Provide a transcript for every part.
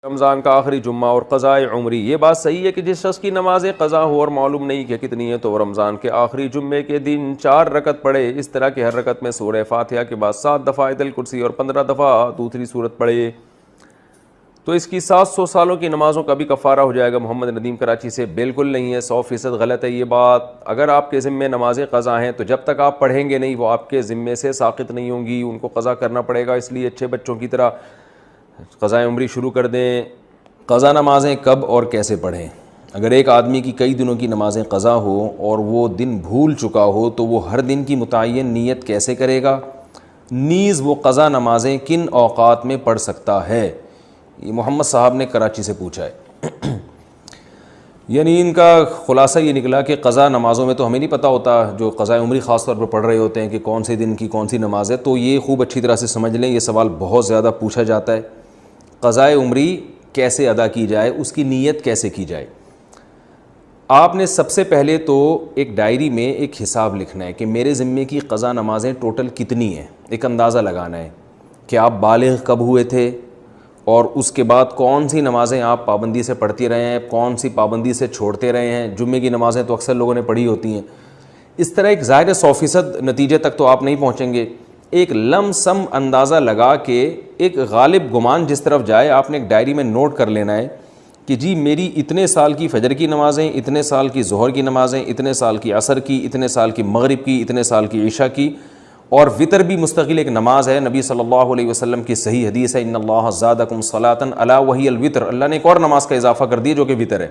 رمضان کا آخری جمعہ اور قضاء عمری، یہ بات صحیح ہے کہ جس شخص کی نماز قضا ہو اور معلوم نہیں کہ کتنی ہے تو وہ رمضان کے آخری جمعے کے دن 4 رکعت پڑھے، اس طرح کہ ہر رکعت میں سورہ فاتحہ کے بعد 7 دفعہ آیت الکرسی اور 15 دفعہ دوسری سورت پڑھے، تو اس کی 700 سالوں کی نمازوں کا بھی کفارہ ہو جائے گا۔ محمد ندیم کراچی سے۔ بالکل نہیں ہے، 100% غلط ہے یہ بات۔ اگر آپ کے ذمے نمازیں قضا ہیں تو جب تک آپ پڑھیں گے نہیں وہ آپ کے ذمے سے ساقط نہیں ہوں گی، ان کو قضا کرنا پڑے گا، اس لیے اچھے بچوں کی طرح قضاء عمری شروع کر دیں۔ قضا نمازیں کب اور کیسے پڑھیں؟ اگر ایک آدمی کی کئی دنوں کی نمازیں قضا ہو اور وہ دن بھول چکا ہو تو وہ ہر دن کی متعین نیت کیسے کرے گا؟ نیز وہ قضا نمازیں کن اوقات میں پڑھ سکتا ہے؟ یہ محمد صاحب نے کراچی سے پوچھا ہے۔ یعنی ان کا خلاصہ یہ نکلا کہ قضا نمازوں میں تو ہمیں نہیں پتہ ہوتا، جو قضاء عمری خاص طور پر پڑھ رہے ہوتے ہیں کہ کون سے دن کی کون سی نماز ہے، تو یہ خوب اچھی طرح سے سمجھ لیں، یہ سوال بہت زیادہ پوچھا جاتا ہے۔ قضاء عمری کیسے ادا کی جائے، اس کی نیت کیسے کی جائے؟ آپ نے سب سے پہلے تو ایک ڈائری میں ایک حساب لکھنا ہے کہ میرے ذمے کی قضا نمازیں ٹوٹل کتنی ہیں، ایک اندازہ لگانا ہے کہ آپ بالغ کب ہوئے تھے اور اس کے بعد کون سی نمازیں آپ پابندی سے پڑھتی رہے ہیں، کون سی پابندی سے چھوڑتے رہے ہیں۔ جمعے کی نمازیں تو اکثر لوگوں نے پڑھی ہوتی ہیں، اس طرح ایک ظاہر 100% نتیجے تک تو آپ نہیں پہنچیں گے، ایک لم سم اندازہ لگا کے ایک غالب گمان جس طرف جائے آپ نے ایک ڈائری میں نوٹ کر لینا ہے کہ جی میری اتنے سال کی فجر کی نمازیں، اتنے سال کی ظہر کی نمازیں، اتنے سال کی عصر کی، اتنے سال کی مغرب کی، اتنے سال کی عشاء کی، اور وطر بھی مستقل ایک نماز ہے۔ نبی صلی اللہ علیہ وسلم کی صحیح حدیث ہے، ان اللہ زادکم صلاۃ الا وہی الوتر، اللہ نے ایک اور نماز کا اضافہ کر دیا جو کہ وطر ہے،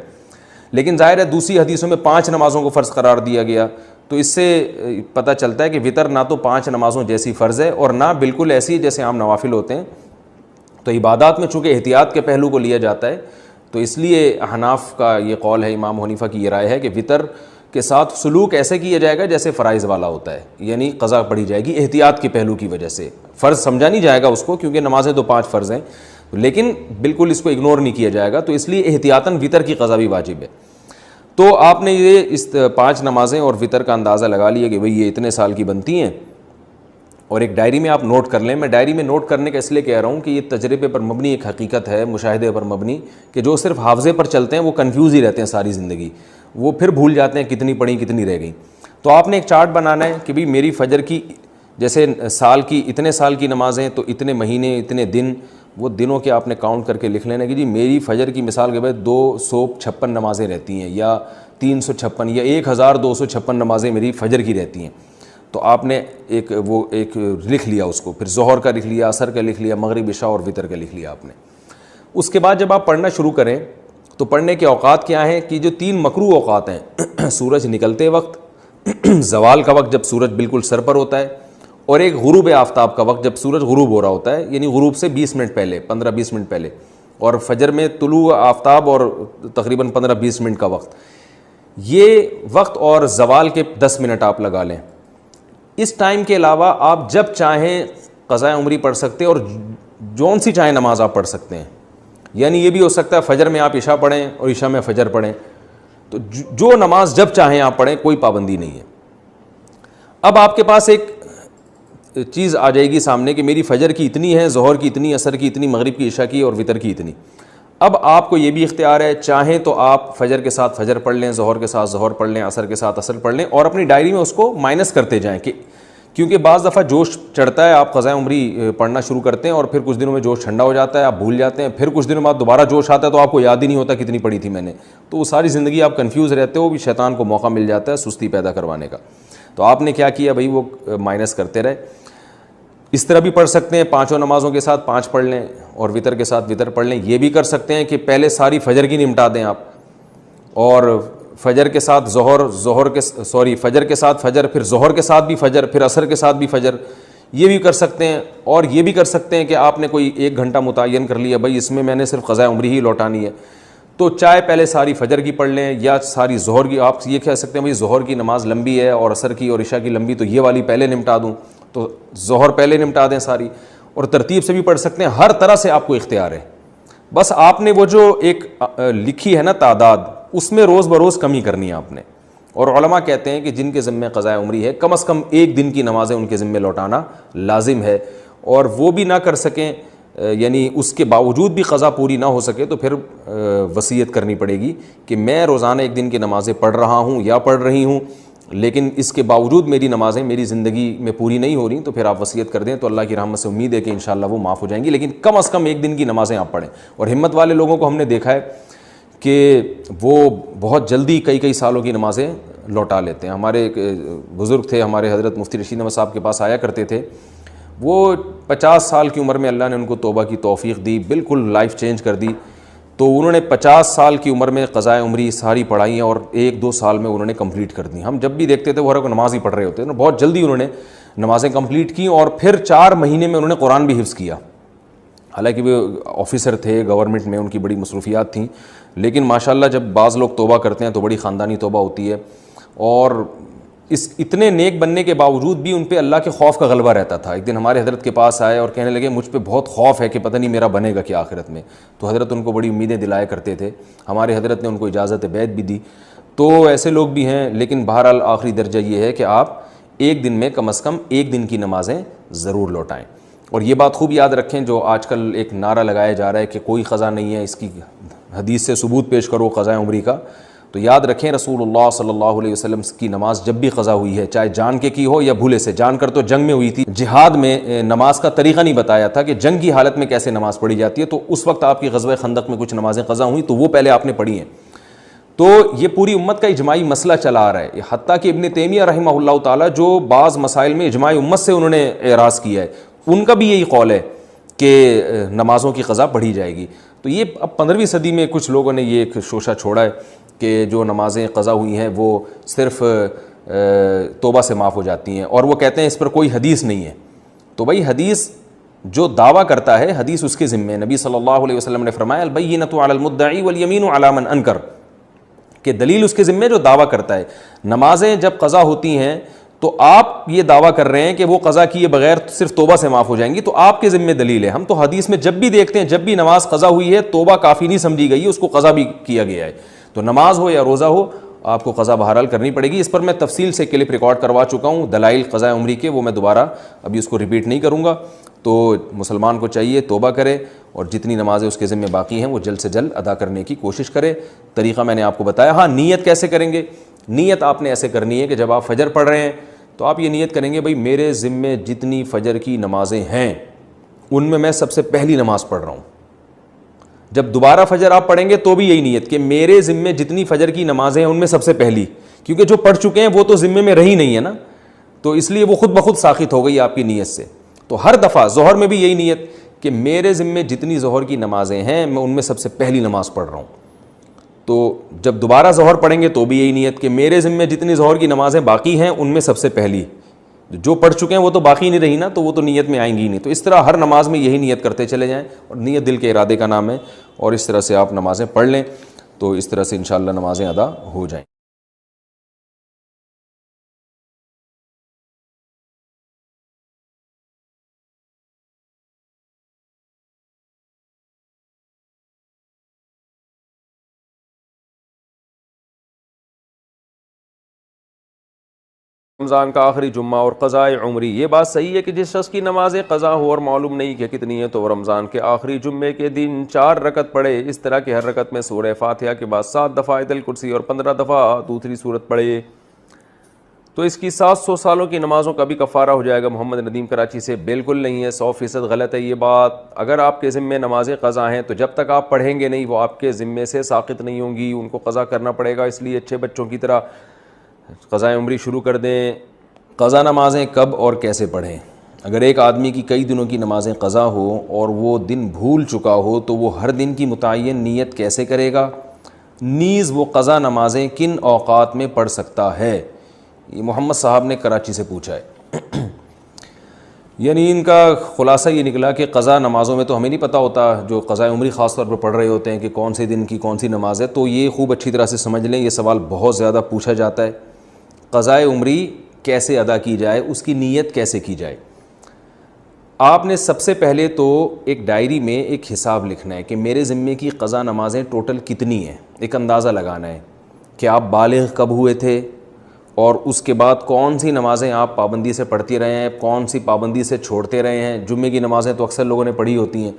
لیکن ظاہر ہے دوسری حدیثوں میں 5 نمازوں کو فرض قرار دیا گیا، تو اس سے پتہ چلتا ہے کہ وطر نہ تو 5 نمازوں جیسی فرض ہے اور نہ بالکل ایسی جیسے عام نوافل ہوتے ہیں۔ تو عبادات میں چونکہ احتیاط کے پہلو کو لیا جاتا ہے تو اس لیے احناف کا یہ قول ہے، امام حنیفہ کی یہ رائے ہے کہ وطر کے ساتھ سلوک ایسے کیا جائے گا جیسے فرائض والا ہوتا ہے، یعنی قضا پڑھی جائے گی احتیاط کے پہلو کی وجہ سے، فرض سمجھا نہیں جائے گا اس کو کیونکہ نمازیں تو 5 فرض ہیں، لیکن بالکل اس کو اگنور نہیں کیا جائے گا، تو اس لیے احتیاطاً وطر کی قضا بھی واجب ہے۔ تو آپ نے یہ اس 5 نمازیں اور وطر کا اندازہ لگا لیا کہ بھئی یہ اتنے سال کی بنتی ہیں، اور ایک ڈائری میں آپ نوٹ کر لیں۔ میں ڈائری میں نوٹ کرنے کا اس لیے کہہ رہا ہوں کہ یہ تجربے پر مبنی ایک حقیقت ہے، مشاہدے پر مبنی، کہ جو صرف حافظے پر چلتے ہیں وہ کنفیوز ہی رہتے ہیں ساری زندگی، وہ پھر بھول جاتے ہیں کتنی پڑھی کتنی رہ گئی۔ تو آپ نے ایک چارٹ بنانا ہے کہ بھئی میری فجر کی جیسے سال کی اتنے سال کی نمازیں تو اتنے مہینے اتنے دن، وہ دنوں کے آپ نے کاؤنٹ کر کے لکھ لینا کہ جی میری فجر کی مثال کے بعد 256 نمازیں رہتی ہیں یا 356 یا 1256 نمازیں میری فجر کی رہتی ہیں، تو آپ نے ایک لکھ لیا اس کو، پھر ظہر کا لکھ لیا، عصر کا لکھ لیا، مغرب عشاء اور وطر کا لکھ لیا آپ نے۔ اس کے بعد جب آپ پڑھنا شروع کریں تو پڑھنے کے اوقات کیا ہیں کہ جو 3 مکروہ اوقات ہیں، سورج نکلتے وقت، زوال کا وقت جب سورج بالکل سر پر ہوتا ہے، اور ایک غروب آفتاب کا وقت جب سورج غروب ہو رہا ہوتا ہے، یعنی غروب سے 20 منٹ پہلے، 15-20 منٹ پہلے، اور فجر میں طلوع آفتاب اور تقریباً 15-20 منٹ کا وقت، یہ وقت اور زوال کے 10 منٹ آپ لگا لیں۔ اس ٹائم کے علاوہ آپ جب چاہیں قضاء عمری پڑھ سکتے ہیں اور جون سی چاہیں نماز آپ پڑھ سکتے ہیں، یعنی یہ بھی ہو سکتا ہے فجر میں آپ عشاء پڑھیں اور عشاء میں فجر پڑھیں، تو جو نماز جب چاہیں آپ پڑھیں، کوئی پابندی نہیں ہے۔ اب آپ کے پاس ایک چیز آ جائے گی سامنے کہ میری فجر کی اتنی ہے، ظہر کی اتنی، عصر کی اتنی، مغرب کی، عشاء کی اور وطر کی اتنی۔ اب آپ کو یہ بھی اختیار ہے، چاہیں تو آپ فجر کے ساتھ فجر پڑھ لیں، ظہر کے ساتھ ظہر پڑھ لیں، عصر کے ساتھ عصر پڑھ لیں، اور اپنی ڈائری میں اس کو مائنس کرتے جائیں، کہ کیونکہ بعض دفعہ جوش چڑھتا ہے، آپ قضاء عمری پڑھنا شروع کرتے ہیں اور پھر کچھ دنوں میں جوش ٹھنڈا ہو جاتا ہے، آپ بھول جاتے ہیں، پھر کچھ دنوں بعد دوبارہ جوش آتا ہے تو آپ کو یاد ہی نہیں ہوتا کتنی پڑھی تھی میں نے، تو وہ ساری زندگی آپ کنفیوز رہتے ہو، بھی شیطان کو موقع مل جاتا ہے سستی پیدا کروانے کا۔ تو آپ نے کیا کیا بھائی، وہ مائنس کرتے رہے۔ اس طرح بھی پڑھ سکتے ہیں، 5 نمازوں کے ساتھ 5 پڑھ لیں اور وطر کے ساتھ وطر پڑھ لیں۔ یہ بھی کر سکتے ہیں کہ پہلے ساری فجر کی نمٹا دیں آپ، اور فجر کے ساتھ فجر کے ساتھ فجر، پھر ظہر کے ساتھ بھی فجر، پھر عصر کے ساتھ بھی فجر، یہ بھی کر سکتے ہیں۔ اور یہ بھی کر سکتے ہیں کہ آپ نے کوئی 1 گھنٹہ متعین کر لیا، بھائی اس میں میں نے صرف قضاء عمری ہی لوٹانی ہے، تو چاہے پہلے ساری فجر کی پڑھ لیں یا ساری ظہر کی۔ آپ یہ کہہ سکتے ہیں بھائی ظہر کی نماز لمبی ہے اور عصر کی اور عشاء کی لمبی، تو یہ والی پہلے نمٹا دوں، تو ظہر پہلے نمٹا دیں ساری، اور ترتیب سے بھی پڑھ سکتے ہیں، ہر طرح سے آپ کو اختیار ہے۔ بس آپ نے وہ جو ایک لکھی ہے نا تعداد، اس میں روز بروز کمی کرنی ہے آپ نے۔ اور علماء کہتے ہیں کہ جن کے ذمے قضاء عمری ہے کم از کم 1 دن کی نمازیں ان کے ذمے لوٹانا لازم ہے، اور وہ بھی نہ کر سکیں یعنی اس کے باوجود بھی قضا پوری نہ ہو سکے تو پھر وصیت کرنی پڑے گی کہ میں روزانہ ایک دن کی نمازیں پڑھ رہا ہوں یا پڑھ رہی ہوں، لیکن اس کے باوجود میری نمازیں میری زندگی میں پوری نہیں ہو رہی، تو پھر آپ وصیت کر دیں تو اللہ کی رحمت سے امید ہے کہ انشاءاللہ وہ معاف ہو جائیں گی، لیکن کم از کم ایک دن کی نمازیں آپ پڑھیں۔ اور ہمت والے لوگوں کو ہم نے دیکھا ہے کہ وہ بہت جلدی کئی سالوں کی نمازیں لوٹا لیتے ہیں۔ ہمارے ایک بزرگ تھے، ہمارے حضرت مفتی رشید احمد صاحب کے پاس آیا کرتے تھے، وہ 50 سال کی عمر میں اللہ نے ان کو توبہ کی توفیق دی، بالکل لائف چینج کر دی۔ تو انہوں نے 50 سال کی عمر میں قضائے عمری ساری پڑھائی ہیں اور 1-2 سال میں انہوں نے کمپلیٹ کر دی۔ ہم جب بھی دیکھتے تھے وہ ہر کوئی نماز ہی پڑھ رہے ہوتے ہیں، بہت جلدی انہوں نے نمازیں کمپلیٹ کی، اور پھر 4 مہینے میں انہوں نے قرآن بھی حفظ کیا۔ حالانکہ وہ آفیسر تھے گورنمنٹ میں، ان کی بڑی مصروفیات تھیں، لیکن ماشاءاللہ جب بعض لوگ توبہ کرتے ہیں تو بڑی خاندانی توبہ ہوتی ہے، اور اس اتنے نیک بننے کے باوجود بھی ان پہ اللہ کے خوف کا غلبہ رہتا تھا۔ ایک دن ہمارے حضرت کے پاس آئے اور کہنے لگے مجھ پہ بہت خوف ہے کہ پتہ نہیں میرا بنے گا کہ آخرت میں، تو حضرت ان کو بڑی امیدیں دلایا کرتے تھے، ہمارے حضرت نے ان کو اجازت بیعت بھی دی۔ تو ایسے لوگ بھی ہیں، لیکن بہرحال آخری درجہ یہ ہے کہ آپ ایک دن میں کم از کم ایک دن کی نمازیں ضرور لوٹائیں۔ اور یہ بات خوب یاد رکھیں، جو آج کل ایک نعرہ لگایا جا رہا ہے کہ کوئی قضا نہیں ہے، اس کی حدیث سے ثبوت پیش کرو قضائے عمری کا، تو یاد رکھیں رسول اللہ صلی اللہ علیہ وسلم کی نماز جب بھی قضا ہوئی ہے، چاہے جان کے کی ہو یا بھولے سے، جان کر تو جنگ میں ہوئی تھی، جہاد میں نماز کا طریقہ نہیں بتایا تھا کہ جنگ کی حالت میں کیسے نماز پڑھی جاتی ہے، تو اس وقت آپ کی غزوہ خندق میں کچھ نمازیں قضا ہوئیں تو وہ پہلے آپ نے پڑھی ہیں۔ تو یہ پوری امت کا اجماعی مسئلہ چلا آ رہا ہے، حتیٰ کہ ابن تیمیہ رحمہ اللہ تعالیٰ جو بعض مسائل میں اجماع امت سے انہوں نے اعراض کیا ہے، ان کا بھی یہی قول ہے کہ نمازوں کی قضا پڑھی جائے گی۔ تو یہ اب 15ویں صدی میں کچھ لوگوں نے یہ ایک شوشہ چھوڑا ہے کہ جو نمازیں قضا ہوئی ہیں وہ صرف توبہ سے معاف ہو جاتی ہیں، اور وہ کہتے ہیں اس پر کوئی حدیث نہیں ہے۔ تو بھائی حدیث جو دعویٰ کرتا ہے حدیث اس کے ذمہ ہے۔ نبی صلی اللہ علیہ وسلم نے فرمایا البینۃ علی المدعی والیمین علی من انکر، کہ دلیل اس کے ذمہ جو دعویٰ کرتا ہے۔ نمازیں جب قضا ہوتی ہیں تو آپ یہ دعویٰ کر رہے ہیں کہ وہ قضا کیے بغیر صرف توبہ سے معاف ہو جائیں گی، تو آپ کے ذمہ دلیل ہے۔ ہم تو حدیث میں جب بھی دیکھتے ہیں جب بھی نماز قضا ہوئی ہے توبہ کافی نہیں سمجھی گئی ہے، اس کو قضا بھی کیا گیا ہے۔ تو نماز ہو یا روزہ ہو آپ کو قضا بہرحال کرنی پڑے گی۔ اس پر میں تفصیل سے کلپ ریکارڈ کروا چکا ہوں، دلائل قضاء عمری کے، وہ میں دوبارہ ابھی اس کو ریپیٹ نہیں کروں گا۔ تو مسلمان کو چاہیے توبہ کرے اور جتنی نمازیں اس کے ذمہ باقی ہیں وہ جلد سے جلد ادا کرنے کی کوشش کرے۔ طریقہ میں نے آپ کو بتایا۔ ہاں نیت کیسے کریں گے؟ نیت آپ نے ایسے کرنی ہے کہ جب آپ فجر پڑھ رہے ہیں تو آپ یہ نیت کریں گے بھائی میرے ذمے جتنی فجر کی نمازیں ہیں ان میں سب سے پہلی نماز پڑھ رہا ہوں۔ جب دوبارہ فجر آپ پڑھیں گے تو بھی یہی نیت کہ میرے ذمے جتنی فجر کی نمازیں ہیں ان میں سب سے پہلی، کیونکہ جو پڑھ چکے ہیں وہ تو ذمے میں رہی نہیں ہے نا، تو اس لیے وہ خود بخود ساقط ہو گئی آپ کی نیت سے۔ تو ہر دفعہ ظہر میں بھی یہی نیت کہ میرے ذمے جتنی ظہر کی نمازیں ہیں میں ان میں سب سے پہلی نماز پڑھ رہا ہوں۔ تو جب دوبارہ ظہر پڑھیں گے تو بھی یہی نیت کہ میرے ذمے جتنی ظہر کی نمازیں باقی ہیں ان میں سب سے پہلی، جو پڑھ چکے ہیں وہ تو باقی نہیں رہی نا، تو وہ تو نیت میں آئیں گی نہیں۔ تو اس طرح ہر نماز میں یہی نیت کرتے چلے جائیں، اور نیت دل کے ارادے کا نام ہے، اور اس طرح سے آپ نمازیں پڑھ لیں تو اس طرح سے انشاءاللہ نمازیں ادا ہو جائیں۔ رمضان کا آخری جمعہ اور قضائے عمری، یہ بات صحیح ہے کہ جس شخص کی نمازیں قضا ہو اور معلوم نہیں کہ کتنی ہے تو وہ رمضان کے آخری جمعے کے دن 4 رکعت پڑھے، اس طرح کہ ہر رکعت میں سورہ فاتحہ کے بعد 7 دفعہ آیت الکرسی اور 15 دفعہ دوسری سورت پڑھے، تو اس کی 700 سالوں کی نمازوں کا بھی کفارہ ہو جائے گا۔ محمد ندیم کراچی سے۔ بالکل نہیں ہے، 100% غلط ہے یہ بات۔ اگر آپ کے ذمے نمازیں قضا ہیں تو جب تک آپ پڑھیں گے نہیں وہ آپ کے ذمے سے ساقط نہیں ہوں گی، ان کو قضا کرنا پڑے گا۔ اس لیے اچھے بچوں کی طرح قضائے عمری شروع کر دیں۔ قضا نمازیں کب اور کیسے پڑھیں؟ اگر ایک آدمی کی کئی دنوں کی نمازیں قضا ہو اور وہ دن بھول چکا ہو تو وہ ہر دن کی متعین نیت کیسے کرے گا؟ نیز وہ قضا نمازیں کن اوقات میں پڑھ سکتا ہے؟ یہ محمد صاحب نے کراچی سے پوچھا ہے۔ یعنی ان کا خلاصہ یہ نکلا کہ قضا نمازوں میں تو ہمیں نہیں پتہ ہوتا، جو قضاء عمری خاص طور پر پڑھ رہے ہوتے ہیں کہ کون سے دن کی کون سی نماز ہے، تو یہ خوب اچھی طرح سے سمجھ لیں، یہ سوال بہت زیادہ پوچھا جاتا ہے۔ قضاء عمری کیسے ادا کی جائے، اس کی نیت کیسے کی جائے؟ آپ نے سب سے پہلے تو ایک ڈائری میں ایک حساب لکھنا ہے کہ میرے ذمے کی قضا نمازیں ٹوٹل کتنی ہیں، ایک اندازہ لگانا ہے کہ آپ بالغ کب ہوئے تھے اور اس کے بعد کون سی نمازیں آپ پابندی سے پڑھتی رہے ہیں, کون سی پابندی سے چھوڑتے رہے ہیں. جمعے کی نمازیں تو اکثر لوگوں نے پڑھی ہوتی ہیں.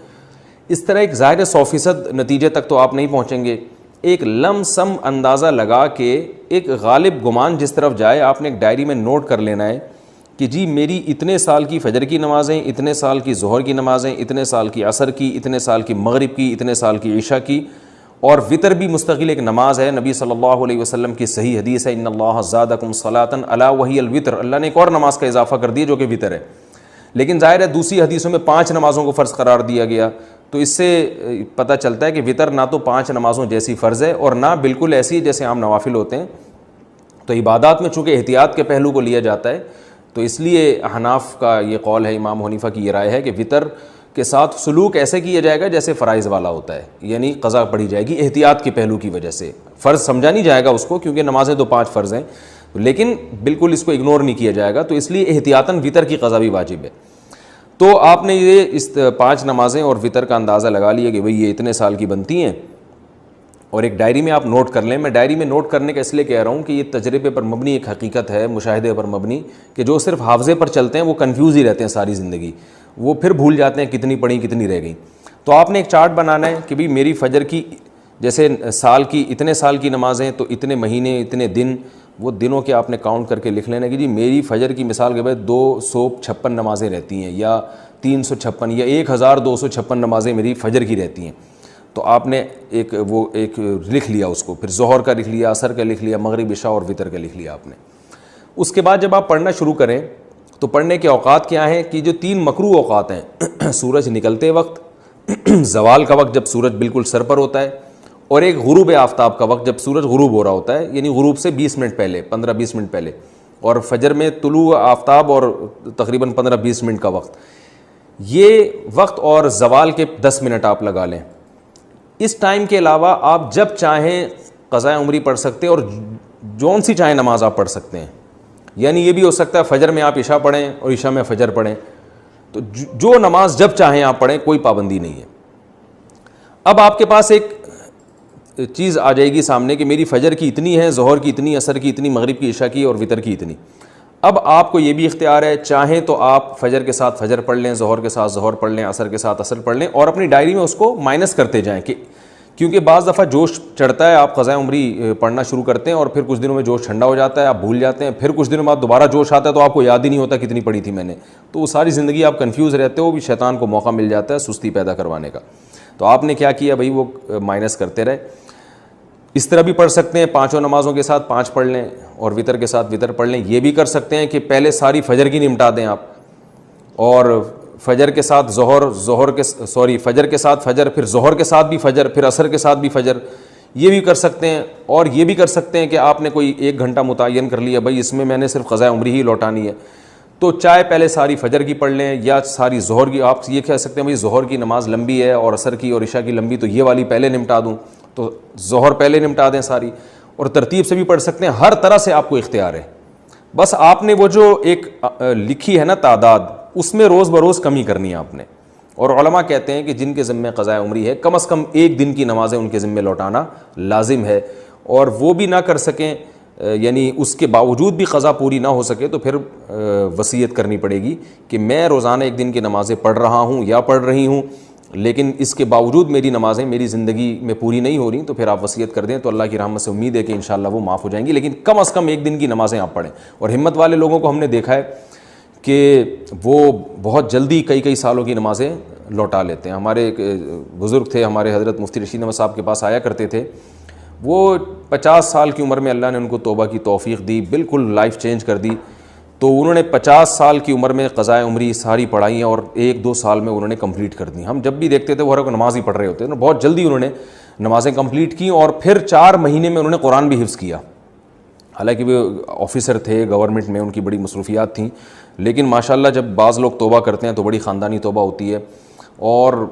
اس طرح ایک ظاہر 100% نتیجے تک تو آپ نہیں پہنچیں گے. ایک لم سم اندازہ لگا کے ایک غالب گمان جس طرف جائے, آپ نے ایک ڈائری میں نوٹ کر لینا ہے کہ جی میری اتنے سال کی فجر کی نمازیں, اتنے سال کی ظہر کی نمازیں, اتنے سال کی عصر کی, اتنے سال کی مغرب کی, اتنے سال کی عشاء کی, اور وطر بھی مستقل ایک نماز ہے. نبی صلی اللہ علیہ وسلم کی صحیح حدیث ہے, ان اللہ زادکم صلاۃ الا وہی الوتر, اللہ نے ایک اور نماز کا اضافہ کر دیا جو کہ وطر ہے. لیکن ظاہر ہے دوسری حدیثوں میں 5 نمازوں کو فرض قرار دیا گیا, تو اس سے پتہ چلتا ہے کہ وطر نہ تو 5 نمازوں جیسی فرض ہے اور نہ بالکل ایسی جیسے عام نوافل ہوتے ہیں. تو عبادات میں چونکہ احتیاط کے پہلو کو لیا جاتا ہے, تو اس لیے احناف کا یہ قول ہے, امام حنیفہ کی یہ رائے ہے کہ وطر کے ساتھ سلوک ایسے کیا جائے گا جیسے فرائض والا ہوتا ہے, یعنی قضا پڑھی جائے گی احتیاط کے پہلو کی وجہ سے. فرض سمجھا نہیں جائے گا اس کو, کیونکہ نمازیں تو 5 فرض ہیں, لیکن بالکل اس کو اگنور نہیں کیا جائے گا, تو اس لیے احتیاطاً وطر کی قضا بھی واجب ہے. تو آپ نے یہ اس 5 نمازیں اور وطر کا اندازہ لگا لیا کہ بھئی یہ اتنے سال کی بنتی ہیں, اور ایک ڈائری میں آپ نوٹ کر لیں. میں ڈائری میں نوٹ کرنے کا اس لیے کہہ رہا ہوں کہ یہ تجربے پر مبنی ایک حقیقت ہے, مشاہدے پر مبنی, کہ جو صرف حافظے پر چلتے ہیں وہ کنفیوز ہی رہتے ہیں ساری زندگی, وہ پھر بھول جاتے ہیں کتنی پڑھی کتنی رہ گئی. تو آپ نے ایک چارٹ بنانا ہے کہ بھئی میری فجر کی جیسے سال کی اتنے سال کی نمازیں تو اتنے مہینے اتنے دن, وہ دنوں کے آپ نے کاؤنٹ کر کے لکھ لینا کہ جی میری فجر کی مثال کے بعد 256 نمازیں رہتی ہیں, یا 356 یا 1256 نمازیں میری فجر کی رہتی ہیں. تو آپ نے ایک لکھ لیا اس کو, پھر ظہر کا لکھ لیا, عصر کا لکھ لیا, مغرب عشاء اور وطر کا لکھ لیا آپ نے. اس کے بعد جب آپ پڑھنا شروع کریں تو پڑھنے کے اوقات کیا ہیں کہ جو 3 مکروہ اوقات ہیں, سورج نکلتے وقت, زوال کا وقت جب سورج بالکل سر پر ہوتا ہے, اور ایک غروب آفتاب کا وقت جب سورج غروب ہو رہا ہوتا ہے, یعنی غروب سے 20 منٹ پہلے, 15-20 منٹ پہلے, اور فجر میں طلوع آفتاب اور تقریباً 15-20 منٹ کا وقت. یہ وقت اور زوال کے 10 منٹ آپ لگا لیں. اس ٹائم کے علاوہ آپ جب چاہیں قضاء عمری پڑھ سکتے ہیں, اور جون سی چاہیں نماز آپ پڑھ سکتے ہیں. یعنی یہ بھی ہو سکتا ہے فجر میں آپ عشاء پڑھیں اور عشاء میں فجر پڑھیں, تو جو نماز جب چاہیں آپ پڑھیں, کوئی پابندی نہیں ہے. اب آپ کے پاس ایک چیز آ جائے گی سامنے کہ میری فجر کی اتنی ہے, ظہر کی اتنی, عصر کی اتنی, مغرب کی عشاء کی اور وطر کی اتنی. اب آپ کو یہ بھی اختیار ہے, چاہیں تو آپ فجر کے ساتھ فجر پڑھ لیں, ظہر کے ساتھ ظہر پڑھ لیں, عصر کے ساتھ عصر پڑھ لیں, اور اپنی ڈائری میں اس کو مائنس کرتے جائیں, کہ کیونکہ بعض دفعہ جوش چڑھتا ہے, آپ قضاء عمری پڑھنا شروع کرتے ہیں اور پھر کچھ دنوں میں جوش ٹھنڈا ہو جاتا ہے, آپ بھول جاتے ہیں, پھر کچھ دنوں بعد دوبارہ جوش آتا ہے تو آپ کو یاد ہی نہیں ہوتا کتنی پڑھی تھی میں نے, تو وہ ساری زندگی آپ کنفیوز رہتے ہو, بھی شیطان کو موقع مل جاتا ہے سستی پیدا کروانے کا. تو آپ نے کیا کیا بھائی, وہ مائنس کرتے رہے. اس طرح بھی پڑھ سکتے ہیں, 5 نمازوں کے ساتھ 5 پڑھ لیں اور وطر کے ساتھ وطر پڑھ لیں. یہ بھی کر سکتے ہیں کہ پہلے ساری فجر کی نمٹا دیں آپ, اور فجر کے ساتھ فجر کے ساتھ فجر, پھر ظہر کے ساتھ بھی فجر, پھر عصر کے ساتھ بھی فجر. یہ بھی کر سکتے ہیں. اور یہ بھی کر سکتے ہیں کہ آپ نے کوئی 1 گھنٹہ متعین کر لیا, بھائی اس میں میں نے صرف قضاء عمری ہی لوٹانی ہے, تو چاہے پہلے ساری فجر کی پڑھ لیں یا ساری ظہر کی. آپ یہ کہہ سکتے ہیں بھائی ظہر کی نماز لمبی ہے اور عصر کی اور عشاء کی لمبی, تو یہ والی پہلے نمٹا دوں, تو ظہر پہلے نمٹا دیں ساری. اور ترتیب سے بھی پڑھ سکتے ہیں, ہر طرح سے آپ کو اختیار ہے. بس آپ نے وہ جو ایک لکھی ہے نا تعداد, اس میں روز بروز کمی کرنی ہے آپ نے. اور علماء کہتے ہیں کہ جن کے ذمہ قضاء عمری ہے, کم از کم 1 دن کی نمازیں ان کے ذمہ لوٹانا لازم ہے. اور وہ بھی نہ کر سکیں, یعنی اس کے باوجود بھی قضا پوری نہ ہو سکے, تو پھر وصیت کرنی پڑے گی کہ میں روزانہ 1 دن کی نمازیں پڑھ رہا ہوں یا پڑھ رہی ہوں, لیکن اس کے باوجود میری نمازیں میری زندگی میں پوری نہیں ہو رہی, تو پھر آپ وصیت کر دیں, تو اللہ کی رحمت سے امید ہے کہ انشاءاللہ وہ معاف ہو جائیں گی. لیکن کم از کم 1 دن کی نمازیں آپ پڑھیں. اور ہمت والے لوگوں کو ہم نے دیکھا ہے کہ وہ بہت جلدی کئی سالوں کی نمازیں لوٹا لیتے ہیں. ہمارے ایک بزرگ تھے, ہمارے حضرت مفتی رشید احمد صاحب کے پاس آیا کرتے تھے. وہ 50 سال کی عمر میں اللہ نے ان کو توبہ کی توفیق دی, بالکل لائف چینج کر دی. تو انہوں نے 50 سال کی عمر میں قضاء عمری ساری پڑھائی ہیں, اور 1-2 سال میں انہوں نے کمپلیٹ کر دی. ہم جب بھی دیکھتے تھے وہ ہر کوئی نماز ہی پڑھ رہے ہوتے ہیں, بہت جلدی انہوں نے نمازیں کمپلیٹ کی, اور پھر 4 مہینے میں انہوں نے قرآن بھی حفظ کیا. حالانکہ وہ آفیسر تھے گورنمنٹ میں, ان کی بڑی مصروفیات تھیں, لیکن ماشاءاللہ جب بعض لوگ توبہ کرتے ہیں تو بڑی خاندانی توبہ ہوتی ہے. اور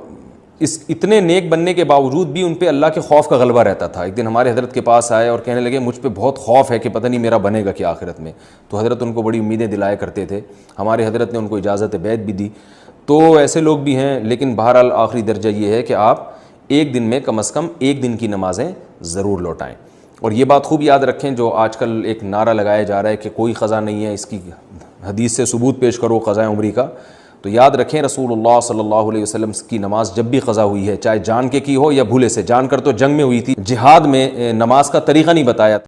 اس اتنے نیک بننے کے باوجود بھی ان پہ اللہ کے خوف کا غلبہ رہتا تھا. ایک دن ہمارے حضرت کے پاس آئے اور کہنے لگے مجھ پہ بہت خوف ہے کہ پتہ نہیں میرا بنے گا کیا آخرت میں. تو حضرت ان کو بڑی امیدیں دلایا کرتے تھے. ہمارے حضرت نے ان کو اجازت بیعت بھی دی. تو ایسے لوگ بھی ہیں, لیکن بہرحال آخری درجہ یہ ہے کہ آپ 1 دن میں کم از کم 1 دن کی نمازیں ضرور لوٹائیں. اور یہ بات خوب یاد رکھیں، جو آج کل ایک نعرہ لگایا جا رہا ہے کہ کوئی قضا نہیں ہے، اس کی حدیث سے ثبوت پیش کرو قضاء عمری کا، تو یاد رکھیں رسول اللہ صلی اللہ علیہ وسلم کی نماز جب بھی قضا ہوئی ہے، چاہے جان کے کی ہو یا بھولے سے، جان کر تو جنگ میں ہوئی تھی، جہاد میں نماز کا طریقہ نہیں بتایا